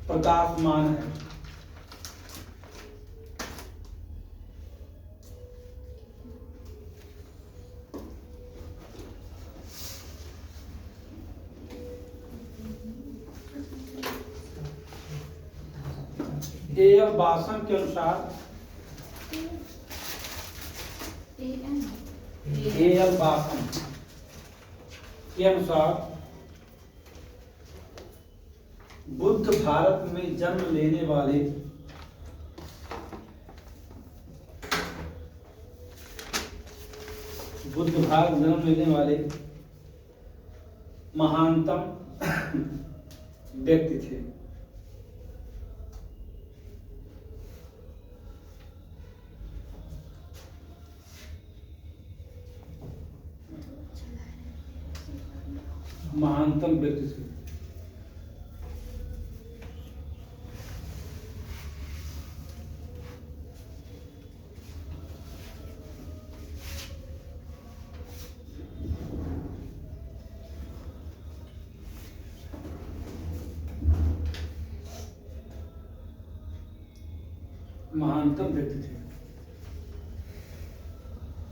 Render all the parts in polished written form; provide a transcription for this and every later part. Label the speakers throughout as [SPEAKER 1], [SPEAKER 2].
[SPEAKER 1] प्रकाशमान है। ए.एल. बासन के अनुसार ए.एल. बासन के अनुसार बुद्ध भारत में जन्म लेने वाले महानतम व्यक्ति थे। महानतम व्यक्ति थे। महानतम व्यक्ति थे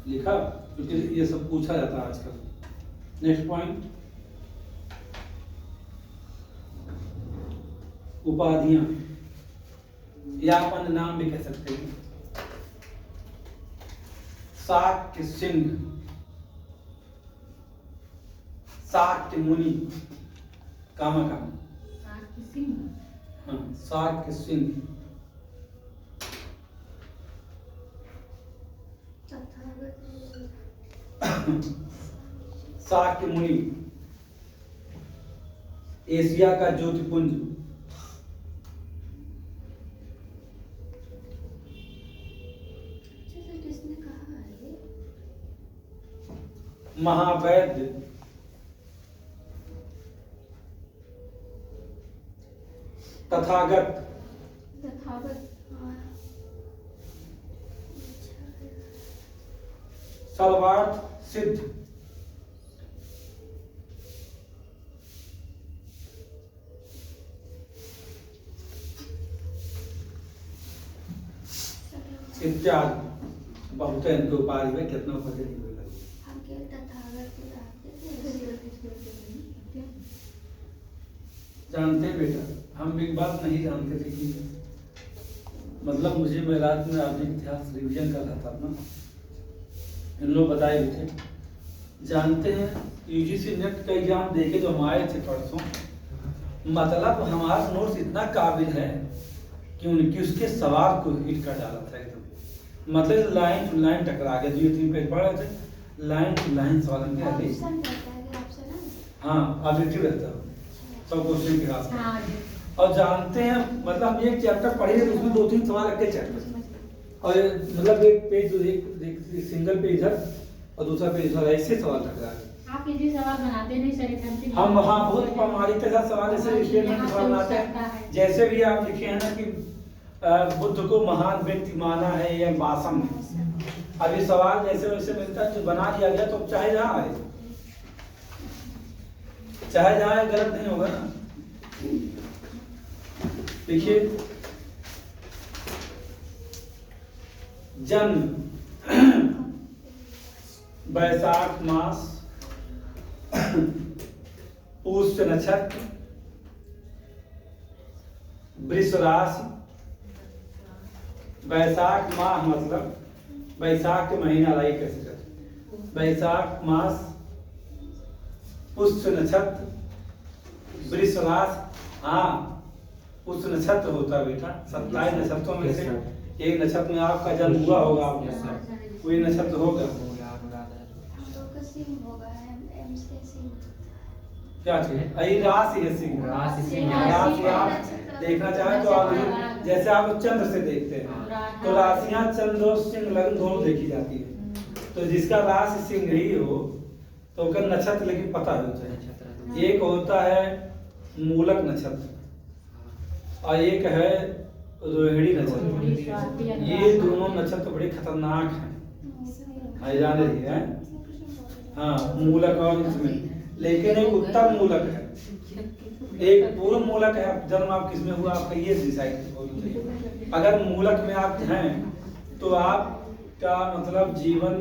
[SPEAKER 1] लिखा, क्योंकि ये सब पूछा जाता है आजकल। नेक्स्ट पॉइंट, उपाधियां या अपन नाम भी कह सकते हैं। शाक्य सिंह, शाक्य मुनि, कामा
[SPEAKER 2] शाक्य सिंह,
[SPEAKER 1] हाँ शाक्य सिंह, शाक्य मुनि, एशिया का ज्योतिपुंज,
[SPEAKER 2] किसने कहा है?
[SPEAKER 1] महावैद्य, तथागत, सर्वार्थ सिद्ध, इत्यादि बहुत है इनके उपाधि में। कितना उपाधि नहीं बोला जानते हैं बेटा, हम एक बात नहीं जानते थे कि मतलब मुझे, मैं रात में आधुनिक इतिहास रिवीजन कर रहा था ना, इन लोग बताए भी थे। जानते हैं यूजीसी नेट का एग्जाम देके जो हम आए थे परसों, मतलब हमारा नोट्स इतना काबिल है कि उनकी उसके सवाल को हिट कर डाला था एकदम। मतलब लाइन टू लाइन टकरा गया। 2-3 पेज पढ़ रहे थे, लाइन टू लाइन सवाल में हाँ ऑब्जेक्टिव रहता है सब क्वेश्चन के साथ। और जानते हैं मतलब हम एक चैप्टर पढ़े तो उसमें 2-3 सवाल रखे चैप्टर, और मतलब एक पेज एक सिंगल पेज इधर और दूसरा पेज इधर, ऐसे सवाल टकरा गए।
[SPEAKER 2] आप इजी सवाल बनाते नहीं सर?
[SPEAKER 1] हम हाँ बहुत हमारी के साथ सवाल ऐसे स्टेटमेंट सवाल बनाते हैं। जैसे भी आप लिखे हैं ना कि बुद्ध को महान व्यक्ति माना है या बासन है, अभी सवाल जैसे वैसे मिलता है जो बना लिया गया तो चाहे जहाँ आए, चाहे जहाँ आए गलत नहीं होगा ना। देखिए जन्म वैशाख मास पुष्य नक्षत्र वृष राशि, वैशाख माह मतलब वैशाख के महीना लाई कैसे करते, वैशाख मास पुष्य नक्षत्र वृष राशि। हाँ पुष्य नक्षत्र होता है बेटा, 27 नक्षत्रों में से एक नक्षत्र में आपका जन्म हुआ होगा, कोई नक्षत्र होगा क्या चाहिए? राशि है सिंह, राशि आप देखना चाहें तो आप जैसे आप चंद्र से देखते हैं तो राशियां चंद्र और सिंह लगन दोनों देखी जाती है। तो जिसका राशि सिंह ही हो तो उसका नक्षत्र लेकिन पता होना चाहिए। एक होता है मूलक नक्षत्र और एक है रोहिणी नक्षत्र। ये दोनों नक्षत्र बड़े खतरनाक हैं, जाने रही है। हाँ मूलक और इसमें, लेकिन एक उत्तम मूलक है एक पूर्व मूलक है, जन्म आप किसमें हुआ आपका ये डिसाइड होना चाहिए। अगर मूलक में आप हैं तो आपका मतलब जीवन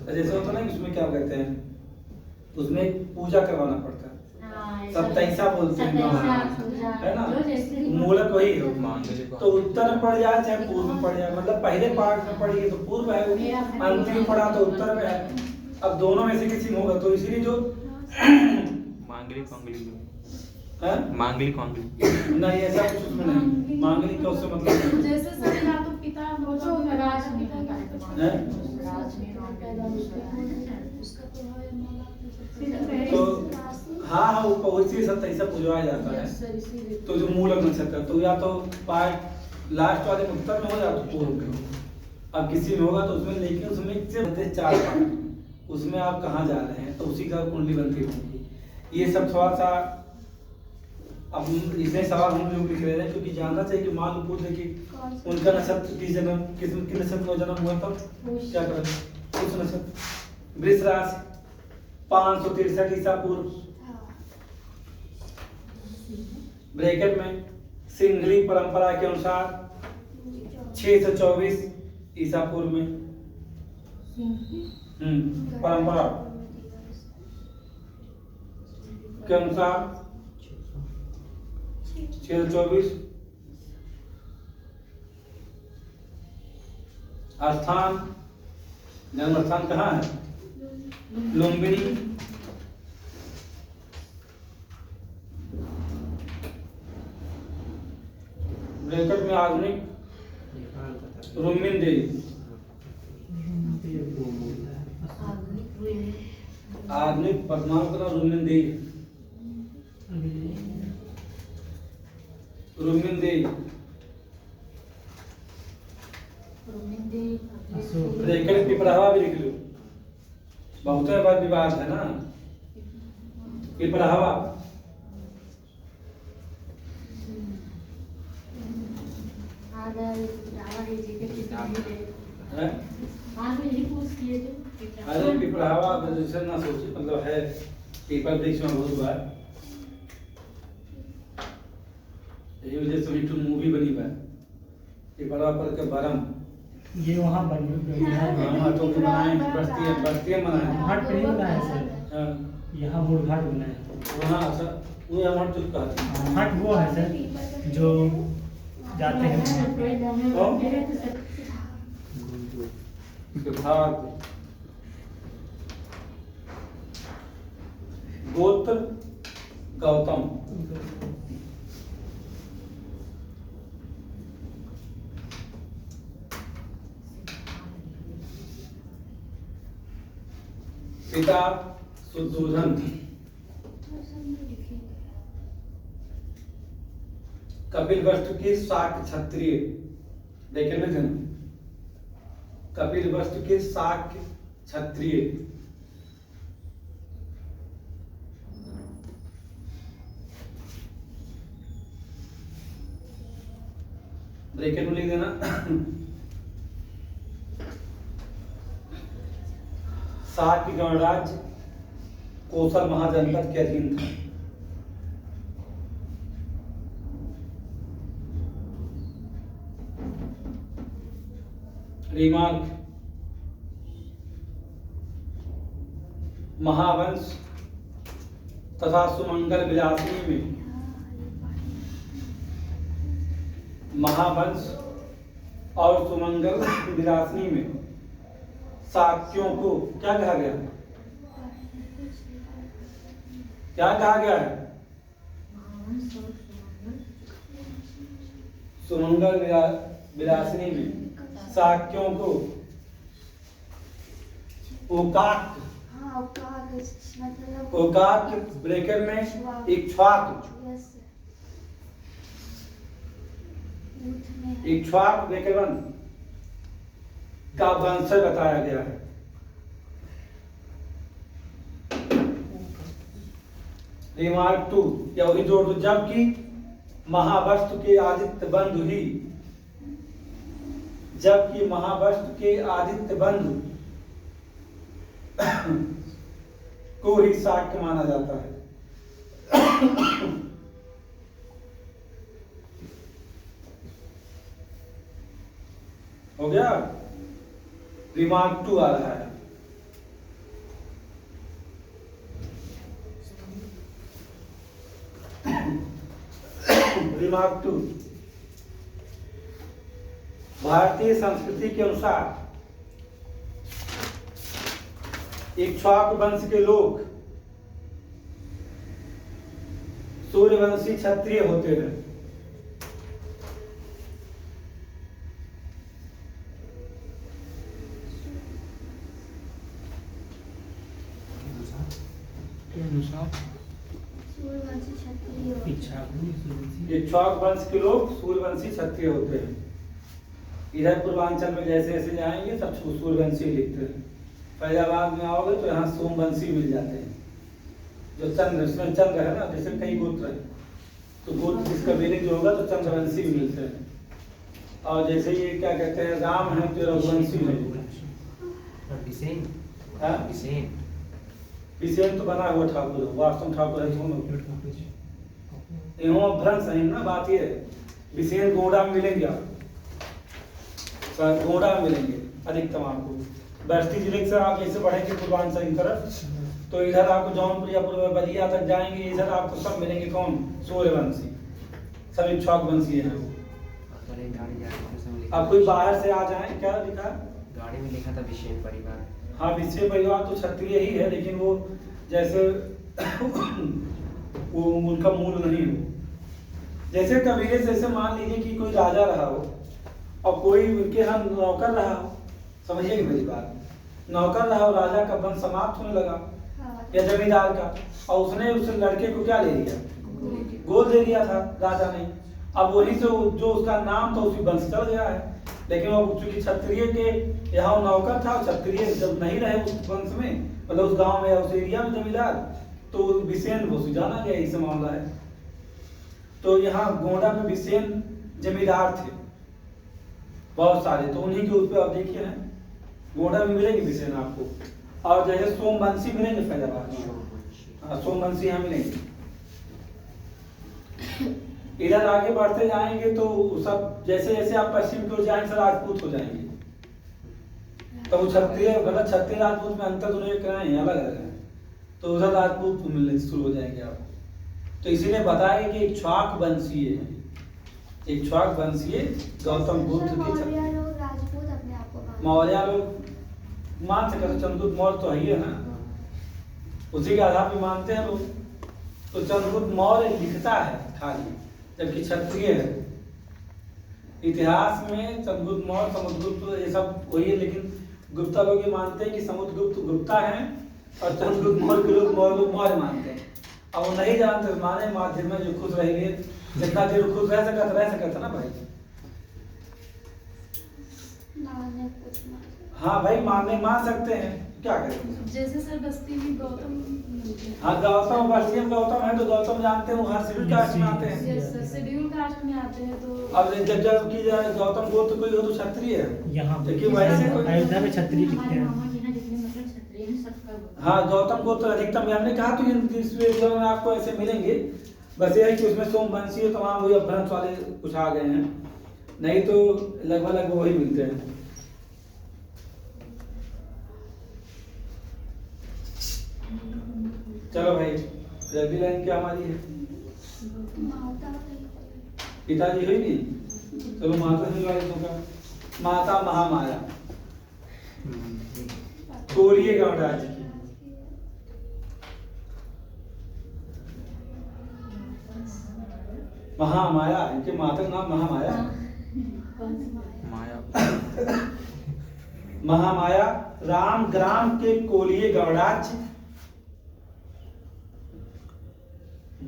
[SPEAKER 1] जैसे होता है ना, उसमें क्या कहते हैं, उसमें पूजा करवाना पड़ता है, सत्ताईसा बोलते हैं, है ना, मूलक वही हो। तो उत्तर में पड़ जाए चाहे पूर्व में पड़ जाए, मतलब पहले पार्ट में पढ़िए तो पूर्व है, अंतिम में पढ़ा तो उत्तर में है। अब दोनों में से किसी में होगा, तो इसलिए जो
[SPEAKER 3] मांगलिक
[SPEAKER 1] है
[SPEAKER 3] मांगलिक
[SPEAKER 1] नहीं, ऐसा कुछ उसमें नहीं। मांगलिक का उससे मतलब
[SPEAKER 2] जैसे सर या तो पिता जो राज में
[SPEAKER 1] है। तो हाँ हाँ, वो उसी 27 पूजवाया जाता है। तो जो मूलक नक्षत्र तो या तो पार्ट लास्ट वाले में उत्तर में हो या तो पूर्व में। अब किसी में होगा तो उसमें, लेकिन उसमें से 4 पार्ट, उसमें आप कहाँ जा रहे हैं तो उसी का कुंडली बनती होगी। ये सब थोड़ा सा अब इसलिए सवाल हम लोग लिख रहे हैं क्योंकि जानना चाहिए कि मान लो पूछे कि उनका नक्षत्र की जन्म किस नक्षत्र में जन्म हुआ तब क्या करें। उस नक्षत्र वृष राशि 563 ईसा पूर्व, ब्रैकेट में सिंहली परंपरा के अनुसार 624 ईसा पूर्व में, परंपरा के अनुसार 624। स्थान, जन्म स्थान कहाँ है, लुम्बिनी। ब्रैकेट में आधुनिक रुक्मिणी देवी, आधुनिक वर्तमान का रुक्मिणी देवी, रुक्मिणी देवी। ब्रैकेट पिपरावा भी लिख लो, बहुत बार विवाद है ना, पिपरावा। अरे पिपरावा जैसे ना सोचे, मतलब है पीपल वृक्ष में बहुत बार, यही वजह से एक मूवी बनी है पिपरावा पर के बरम।
[SPEAKER 4] ये वहाँ बन
[SPEAKER 1] हाँ तो बनाए, बस्तियाँ बनाए,
[SPEAKER 4] घाट पे नहीं बना है सर, यहाँ मूल घाट बना है
[SPEAKER 1] वहाँ अच्छा वो हमारे चुप कहते हैं।
[SPEAKER 4] घाट वो है सर जो जाते हैं
[SPEAKER 1] गोत्र गौतम, पिता सुदूधन, कपिल वस्तु की शाक क्षत्रिय, देखे ना जन, कपिल वस्तु के शाक क्षत्रिय। ब्रैकेट में लिख देना शाक गणराज्य कौशल महाजनपद के अधीन था। रिमार्क, महावंश तथा सुमंगल विलासिनी में, महावंश और सुमंगल विलासिनी में शाक्यों को क्या कहा गया, क्या कहा गया है, सुमंगल विलासिनी में शाक्यों को ओकाक, ओकाक ब्रैकेट में इक्ष्वाक ब्रैकेट का वंशज बताया गया है। रिमार्क 2 या वही जोड़ दो, जबकि महावस्तु के आदित्य बंधु ही, जबकि महावस्तु के आदित्य बंधु को ही शाक्य माना जाता है। हो गया। रिमार्क 2 आ रहा है। रिमार्क 2, भारतीय संस्कृति के अनुसार इक्ष्वाकु वंश के लोग सूर्यवंशी क्षत्रिय होते हैं।
[SPEAKER 3] के अनुसार
[SPEAKER 2] सूर्यवंशी क्षत्रिय
[SPEAKER 1] इक्ष्वाकु वंश के लोग सूर्यवंशी क्षत्रिय होते हैं। इधर पूर्वांचल में जैसे जैसे जाएंगे सब सूर्यवंशी लिखते हैं। फैजाबाद में आओगे तो यहाँ सोमवंशी मिल जाते हैं। जो चंद्र, इसमें चंद्र है ना, जैसे कई गोत्र है तो गोत्र जिसका मीनिंग जो होगा तो चंद्रवंशी मिलते हैं। और जैसे ये क्या कहते हैं, राम है तो रघुवंशी है। हाँ? विषेण तो बना हुआ ठाकुर है, वास्तव ठाकुर है दोनों। एवं भ्रंश है ना, बात ये है। विषेण गोंडा में मिलेंगे आप, गोंडा में मिलेंगे अधिकतम आपको। बस्ती जिले से आप जैसे बढ़ेंगे पूर्वांचल की तरफ तो इधर आपको जौनपुर या बलिया तक जाएंगे, इधर आपको सब मिलेंगे। कौन? सूर्यवंशी, सब इक्ष्वाकु वंशी हैं। अब कोई बाहर से आ जाए, क्या लिखा?
[SPEAKER 5] गाड़ी में लिखा था विषेण परिवार।
[SPEAKER 1] हाँ, विषय परिवार तो क्षत्रिय ही है, लेकिन वो जैसे वो उनका मूल नहीं हो। जैसे कबीले से ऐसे मान लीजिए कि कोई राजा रहा हो और कोई उनके यहाँ नौकर रहा हो, समझिए मेरी बात। नौकर रहा हो, राजा का वंश समाप्त होने लगा या जमींदार का, और उसने उस लड़के को क्या ले लिया? गोद ले लिया था राजा ने। अब वहीं से जो उसका नाम था उसी वंश चल गया है। लेकिन वो चूंकि क्षत्रिय के यहाँ नौकर था, क्षत्रिय जब नहीं रहे उस वंश में, मतलब उस गांव में या उस एरिया में जमींदार, तो विषेण वो जाना गया, इस मामला है। तो यहाँ गोंडा में विषेण जमींदार थे बहुत सारे, तो उन्हीं के उस पर आप देखिए हैं गोंडा में मिलेंगे विषेण आपको। और जैसे सोमवंशी मिलेंगे फैजाबाद में। हाँ, सोमवंशी यहाँ मिलेंगे। इधर आगे बढ़ते जाएंगे तो सब जैसे जैसे आप पश्चिम की ओर जाएंगे सर राजपूत हो जाएंगे। तो वो क्षत्रिय, गलत क्षत्रिय राजपूत में अंतर दोनों एक हैं, अलग अलग है। तो उधर राजपूत मिलने शुरू हो जाएंगे आपको। तो इसीलिए बताया कि इक्ष्वाकु वंशीय है, इक्ष्वाकु वंशीय गौतम बुद्ध के
[SPEAKER 2] राजपूत अपने आप को
[SPEAKER 1] मौर्य लोग मान सकते, चंद्रगुप्त मौर्य तो है ही है ना, उसी के आधार पर मानते हैं लोग। तो चंद्रगुप्त मौर्य लिखता है खाली, जबकि क्षत्रिय है। इतिहास में चंद्रगुप्त मौर्य, समुद्रगुप्त ये सब वही है, लेकिन गुप्ता लोग ये मानते हैं कि समुद्रगुप्त गुप्ता है और चंद्रगुप्त मौर्य के लोग मौर्य मानते हैं। और वो नहीं जानते, माने माध्यम में जो खुश रहेंगे, जितना देर खुश रह सकता ना भाई। हाँ भाई, मान सकते हैं, क्या करें।
[SPEAKER 2] जैसे सर बस्ती में गौतम,
[SPEAKER 1] हाँ गौतम, बस्ती में गौतम है तो गौतम जानते हैं, वो हर शेड्यूल कास्ट में आते हैं।
[SPEAKER 2] शेड्यूल कास्ट में आते हैं। तो
[SPEAKER 1] अब जब की जाए गौतम गोत्र कोई हो तो क्षत्रिय है,
[SPEAKER 4] यहाँ
[SPEAKER 1] देखिए वैसे कोई
[SPEAKER 4] अयोध्या में क्षत्रिय लिखते हैं।
[SPEAKER 1] हाँ, गौतम गोत्र अधिकतम हमने कहा तो इस वीडियो में आपको ऐसे मिलेंगे। बस ये है कि उसमें सोमवंशी तमाम वही अपभ्रंश वाले कुछ आ गए हैं, नहीं तो लगभग वही मिलते हैं। चलो भाई, अगली लाइन क्या हमारी है? पिताजी हुई नहीं, चलो माता से वाले का माता महामाया, कोरिये गणराज की। महामाया, इनके माता का नाम महामाया।
[SPEAKER 3] माया
[SPEAKER 1] महामाया राम ग्राम के कोलिये गणराज्य,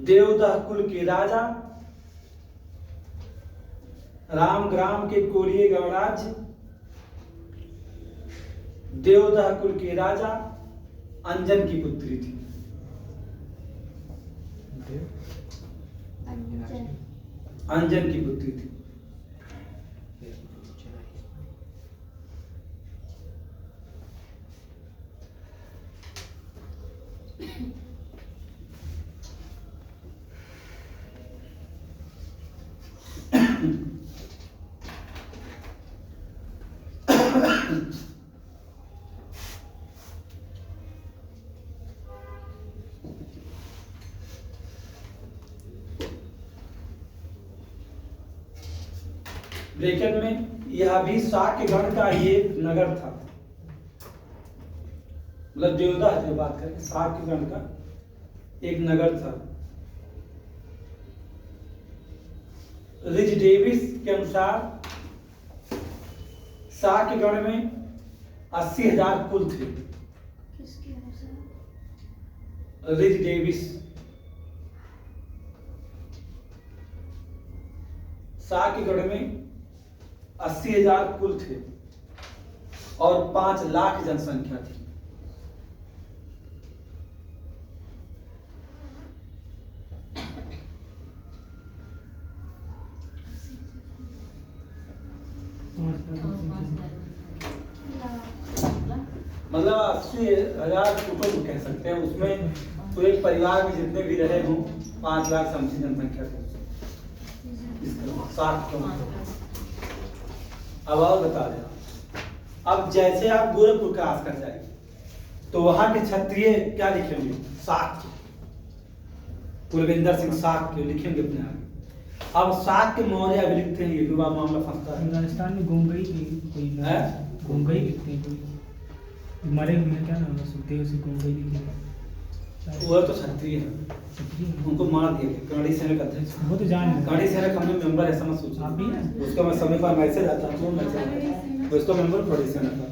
[SPEAKER 1] देवदह कुल के राजा, राम ग्राम के कोलिये गणराज्य, देवदह कुल के राजा अंजन की पुत्री थी। अंजन की पुत्री थी। ब्रैकेट में यह भी शाक्य गण का ये नगर था, मतलब देवदा जो बात करें शाक्य गण का एक नगर था। रिच डेविस के अनुसार शाक्य गण में 80,000 कुल थे।
[SPEAKER 2] किसके अनुसार?
[SPEAKER 1] रिच डेविस शाक्य गण में 80,000 कुल थे और 5 लाख जनसंख्या थी। मतलब 80,000 कुटुंब कह सकते हैं, उसमें तो एक परिवार में जितने भी रहे हों 5 लाख समझी जनसंख्या थी। अब और बता देना। अब जैसे आप गोरखपुर का आस कर जाएंगे तो वहां के क्षत्रिय क्या लिखेंगे? शाक्य, कुलविंदर सिंह शाक्य लिखेंगे अपने आगे। अब शाक्य मौर्य अभी लिखते हैं, ये विवाद मामला फंसता है।
[SPEAKER 3] राजस्थान में गोंगई की कोई
[SPEAKER 1] है?
[SPEAKER 3] गोंगई लिखते हैं कोई, मरे हुए हैं, क्या नाम है, सुखदेव से गोंगई लिखे।
[SPEAKER 1] वो तो क्षत्रिय है, उनको मार दिया गया। कड़ी सेना का अध्यक्ष,
[SPEAKER 3] वो तो जान रहे हैं।
[SPEAKER 1] कड़ी सेना का हमने मेंबर है, समझ सोचिए।
[SPEAKER 3] आप भी हैं?
[SPEAKER 1] उसका मैं समय पर मैसेज आता है, मैसेज उसका मेंबर कड़ी सेना का,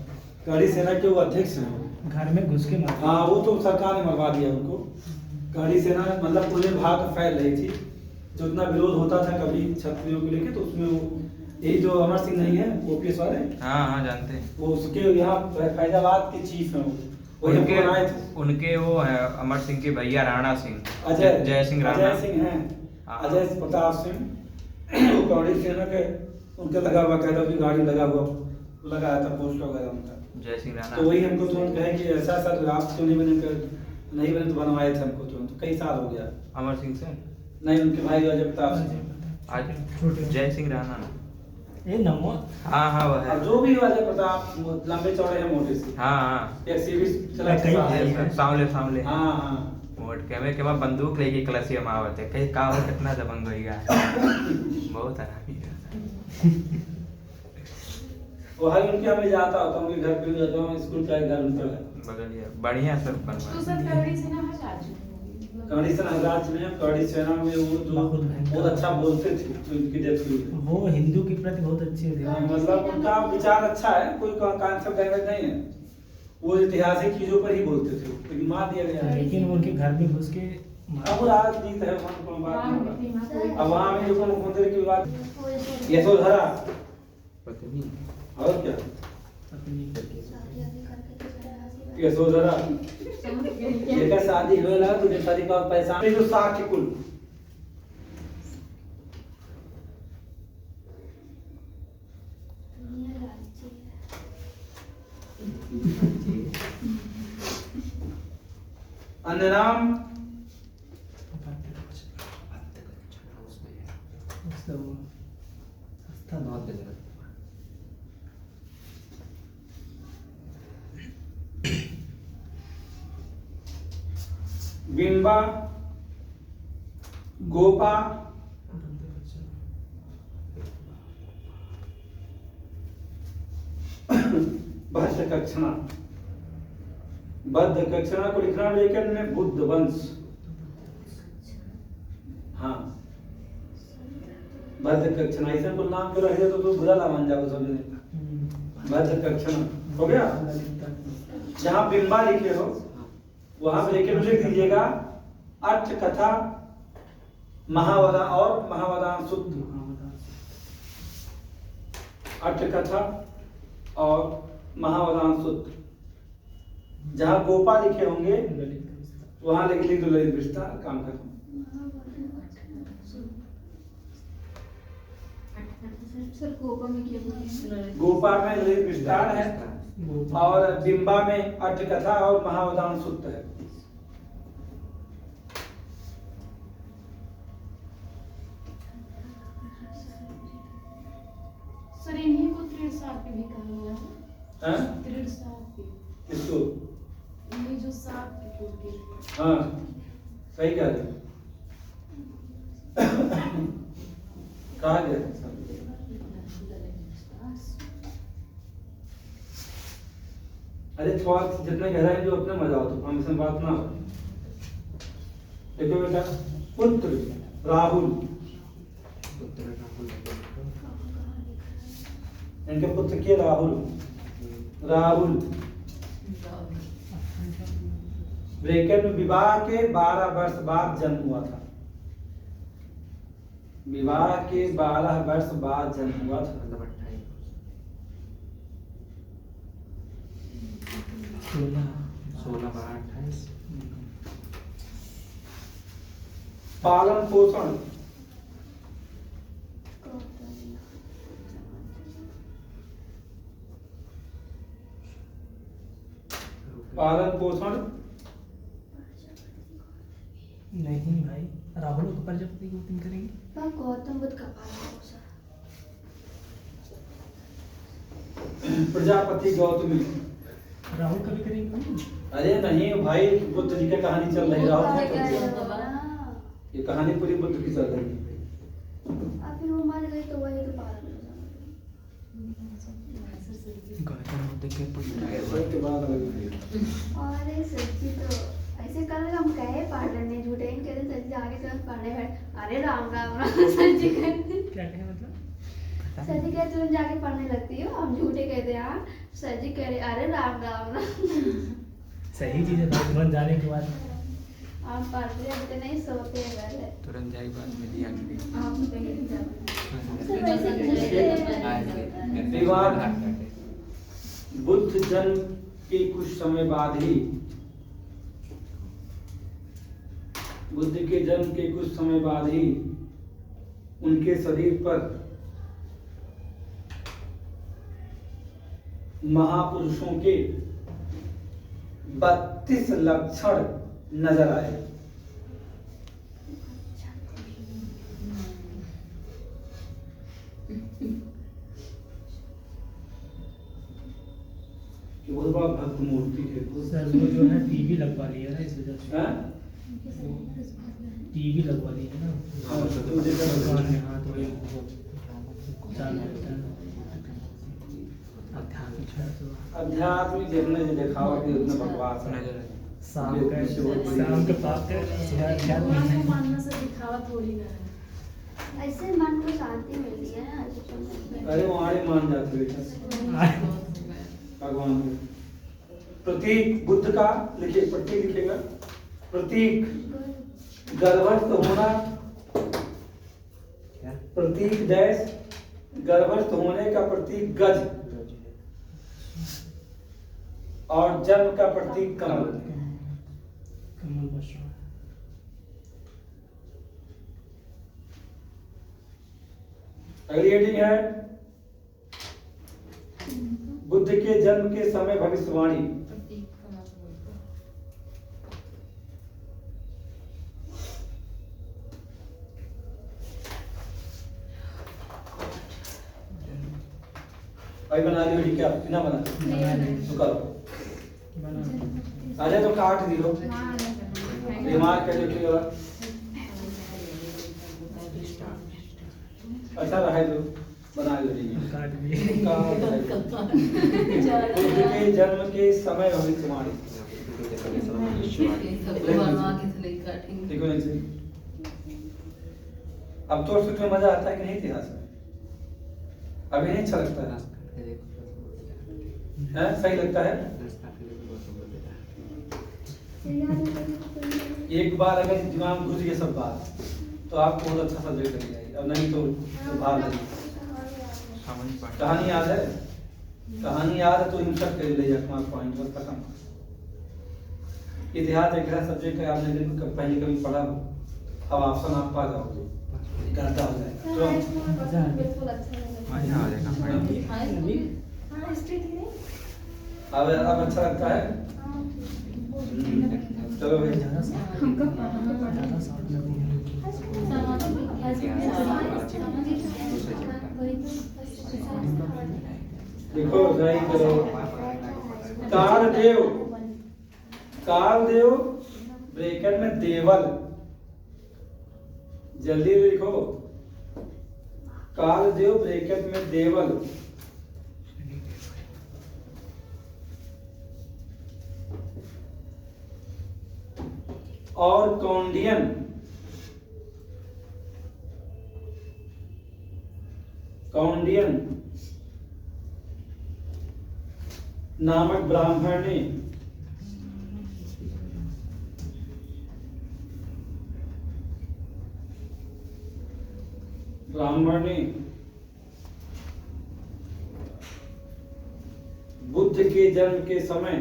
[SPEAKER 1] कड़ी सेना के वो अध्यक्ष हैं।
[SPEAKER 3] घर में घुस के मार।
[SPEAKER 1] हाँ, वो तो सरकार ने मरवा दिया उनको। कड़ी सेना मतलब पूरे भाग फैल रही थी, जो इतना विरोध होता था कभी क्षत्रियों को लेके, तो उसमें वो यही जो अमर सिंह नहीं है ओपीएस वाले,
[SPEAKER 5] हाँ जानते हैं।
[SPEAKER 1] वो उसके यहाँ फैजाबाद के चीफ हैं। वो हमको बनाए थे।
[SPEAKER 5] उनके वो है अमर सिंह के भैया राणा सिंह,
[SPEAKER 1] अजय
[SPEAKER 5] जय सिंह राणा।
[SPEAKER 1] अजय सिंह हैं,
[SPEAKER 5] हाँ।
[SPEAKER 1] अजय प्रताप सिंह। वो कड़ी सेना के उनके लगा हुआ कहता कि गाड़ी लगा हुआ लगाया था पोस्ट वगैरह उनका।
[SPEAKER 5] जय सिंह राणा।
[SPEAKER 1] तो वही हमको तुरंत कहे कि ऐसा सर आप क्यों नहीं बने तो बनवाए थे हमको तुरंत। तो कई साल हो गया।
[SPEAKER 5] अमर सिंह से
[SPEAKER 1] नहीं, उनके भाई अजय प्रताप सिंह।
[SPEAKER 5] आज जय सिंह राणा।
[SPEAKER 3] ये नमो।
[SPEAKER 5] हाँ वो है।
[SPEAKER 1] अब जो भी अजय प्रताप लंबे चौड़े हैं, मोटे से
[SPEAKER 5] हाँ
[SPEAKER 1] एक सीरीज चला
[SPEAKER 3] कई
[SPEAKER 1] था।
[SPEAKER 5] सामले सामले।
[SPEAKER 1] हाँ हाँ,
[SPEAKER 5] मोट के मैं बंदूक लेके क्लासिया में आवत है, कहीं का हो कितना दबंग होएगा। बहुत आरामी है।
[SPEAKER 1] वही उनके हमें जाता होता, उनके घर पे जाता हूँ, स्कूल का घर उनका है।
[SPEAKER 5] बगलिया बढ़िया सब
[SPEAKER 2] तो
[SPEAKER 5] बनवा।
[SPEAKER 2] सर कड़ी से ना हटा जो
[SPEAKER 1] कड़ी सेना हजरात में, कड़ी सेना में वो जो बहुत अच्छा बोलते थे, तो उनकी डेथ हुई है।
[SPEAKER 3] वो हिंदू के प्रति बहुत अच्छे थे।
[SPEAKER 1] हाँ, मतलब उनका विचार अच्छा है, कोई कॉन्सेप्ट डैमेज नहीं है। वो ऐतिहासिक चीजों पर ही बोलते थे, लेकिन मार दिया गया है।
[SPEAKER 3] लेकिन उनके घर में घुस के
[SPEAKER 1] अब राजनीति है, वहाँ कोई बात नहीं होगा। अब वहाँ में जो मुख्यमंत्री की बात यशोधरा
[SPEAKER 5] पत्नी
[SPEAKER 1] और क्या
[SPEAKER 3] अपनी
[SPEAKER 1] यशोधरा जेकर शादी होला तो जे शादी का पैसा जो शाक्य कुल अन्य नाम बिंबा, गोपा, भद्र कक्षणा। बद्ध कक्षणा को लिखना लेकिन में बुद्ध वंश। हाँ, बद्ध कक्षणा ऐसा को नाम क्यों रख दिया तो बुरा ना मान जाओ सब ने। बद्ध कक्षणा हो गया। जहाँ बिंबा लिखे हो वहां ब्रैकेट में लिख दीजिएगा अट्ठ कथा महावदान और महावदान सूत्र। अट्ठ कथा और महावदान सूत्र। जहां गोपा लिखे होंगे वहां लिख दो ललित विस्तार, काम खत्म।
[SPEAKER 2] सर गोपा में क्या बोले?
[SPEAKER 1] गोपा में ललित विस्तार है और बिंबा में अट्ठ कथा और महावदान सूत्र है।
[SPEAKER 2] सांप भी कहा हुआ है।
[SPEAKER 1] हैं?
[SPEAKER 2] दृढ़ सांप।
[SPEAKER 1] किसको?
[SPEAKER 2] ये जो सांप की फूल।
[SPEAKER 1] हाँ सही कह रहे हो। कहा गया? अरे थोड़ा जितना गहराई जो अपने मजा हो, तो हमेशा बात ना हो। देखो बेटा, पुत्र राहुल, इनके पुत्र के राहुल, राहुल ब्रैकेट में विवाह के 12 वर्ष बाद जन्म हुआ था। विवाह के 12 वर्ष बाद जन्म हुआ था।
[SPEAKER 5] 16/28।
[SPEAKER 1] पालन पोषण, पालन पोषण
[SPEAKER 3] नहीं भाई, राहुल को प्रजापति को तुम करेंगे।
[SPEAKER 2] वह गौतम बुद्ध का पालन पोषण।
[SPEAKER 1] प्रजापति गौतमी।
[SPEAKER 3] राहुल का भी करेंगे।
[SPEAKER 1] अरे नहीं भाई, बुद्ध जी की कहानी चल रही है। राहुल की कहानी चल रही है। ये कहानी पूरी बुद्ध की चल रही है।
[SPEAKER 2] फिर वो मर गई तो वही तो पालन
[SPEAKER 3] गौतम बुद्ध के पुत्र।
[SPEAKER 1] के बाद
[SPEAKER 2] अरे सच्ची तो ऐसे कल हम कहे पढ़ने झूठे इन कहते सच्ची आगे तुरंत पढ़ने बैठ। अरे राम राम राम सच्ची कहते
[SPEAKER 3] क्या कहे मतलब?
[SPEAKER 2] सच्ची कहते तुरंत जाके पढ़ने लगती हो। हम झूठे कहते हैं सच्ची कह रहे अरे राम राम राम।
[SPEAKER 3] सही चीज है भाई, तुरंत जाने के बाद
[SPEAKER 2] हम पढ़ते हैं तो नहीं सोते हैं घर है।
[SPEAKER 5] तुरंत जाए बाद में दिया
[SPEAKER 2] आप तो कहीं नहीं जाते।
[SPEAKER 1] विवाद बुद्ध जन्म के कुछ समय बाद ही, बुद्ध के जन्म के कुछ समय बाद ही उनके शरीर पर महापुरुषों के 32 लक्षण नजर आए। कि बहुत बड़ा भक्त मूर्ति थे।
[SPEAKER 3] सर वो जो है टीवी लगवा लिया ना, इस वजह से
[SPEAKER 1] हैं?
[SPEAKER 3] टीवी लगवा ली है ना।
[SPEAKER 1] हाँ, तो देखा
[SPEAKER 3] दुकान में, हाँ तो वही चालू रहता है ना।
[SPEAKER 1] आध्यात्मिक जितने जो दिखावा के उतना बकवास है।
[SPEAKER 3] शाम के पाप के सुबह अध्यात्म
[SPEAKER 2] भगवान को
[SPEAKER 3] नहीं।
[SPEAKER 2] मानना से दिखावा थोड़ी ना है। ऐसे मन को शांति मिलती है ना।
[SPEAKER 1] अरे वहां मान जाते बेटा भगवान को। प्रतीक बुद्ध का लिखिए, प्रतीक लिखिएगा। प्रतीक गर्भस्थ होना, प्रतीक डैश गर्भस्थ होने का प्रतीक गज, और जन्म का प्रतीक कमल।
[SPEAKER 3] कमल बसवा।
[SPEAKER 1] अगली हेडिंग है बुद्ध के जन्म के समय भविष्यवाणी। भाई बना ली हेडिंग, क्या बिना बना तो करो। अरे तो काट दियो, दिमाग का देखिएगा। अच्छा रहा है जो बना ली हेडिंग।
[SPEAKER 3] काट दिए।
[SPEAKER 1] बुद्ध के जन्म के समय भविष्यवाणी। देखो नहीं सही। अब तो उसमें मजा आता है कि नहीं इतिहास में? अभी नहीं अच्छा लगता है? सही लगता है? एक बार अगर दिमाग घुस गया सब बात, तो आपको बहुत अच्छा सब्जेक्ट लग जाएगा। अब नहीं तो भाग लगे। कहानी याद है? कहानी याद है तो हिंसक कर ले जाए पॉइंट बस खत्म। इतिहास एक ऐसा सब्जेक्ट है, आपने दिन पहले कभी पढ़ा हो, अब ऑप्शन आप पा जाओगे, गलता हो जाएगा।
[SPEAKER 2] बिल्कुल अच्छा
[SPEAKER 5] मजा आ जाएगा पढ़ने में।
[SPEAKER 2] हाँ हिस्ट्री थी नहीं।
[SPEAKER 1] अब अच्छा लगता है? चलो भाई। देखो सही करो। कालदेव, कालदेव ब्रैकेट में देवल, जल्दी लिखो। कालदेव ब्रैकेट में देवल। और कौंडियन, कौंडियन नामक ब्राह्मण ने बुद्ध के जन्म के समय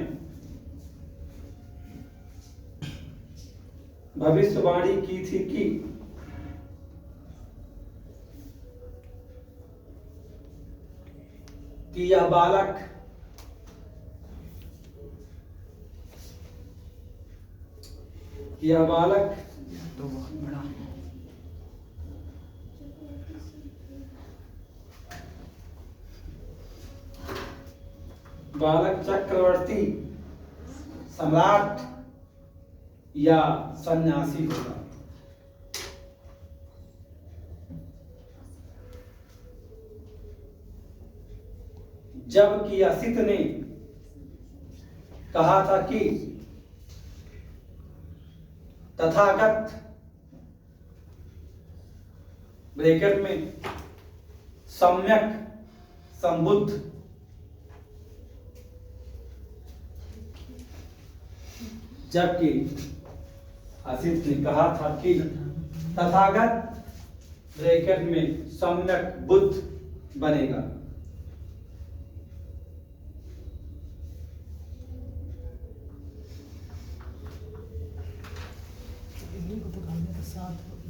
[SPEAKER 1] भविष्यवाणी की थी कि यह बालक
[SPEAKER 5] तो बहुत बड़ा
[SPEAKER 1] बालक चक्रवर्ती, सम्राट या सन्यासी होगा। जबकि असित ने कहा था कि तथागत ब्रैकेट में सम्यक संबुद्ध, जबकि असित ने कहा था कि तथागत ब्रैकेट में सम्यक बुद्ध बनेगा।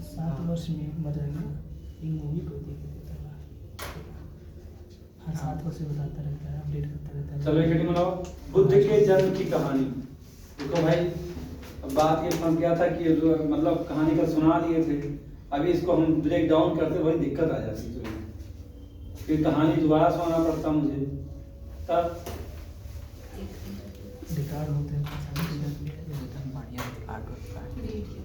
[SPEAKER 3] सात वर्ष में मर जाएगा। एक मूवी को देता है, हर 7 वर्ष में बताता रहता है, अपडेट करता रहता है।
[SPEAKER 1] चलो एक मीटिंग बनाओ। बुद्ध के जन्म की कहानी। देखो भाई, अब बात ये फंस गया था कि मतलब कहानी का सुना दिए थे, अभी इसको हम ब्रेक डाउन करते वही दिक्कत आ जाती है, फिर कहानी दोबारा सुनाना पड़ता मुझे, तब
[SPEAKER 3] रिकॉर्ड होते हैं।
[SPEAKER 5] बढ़िया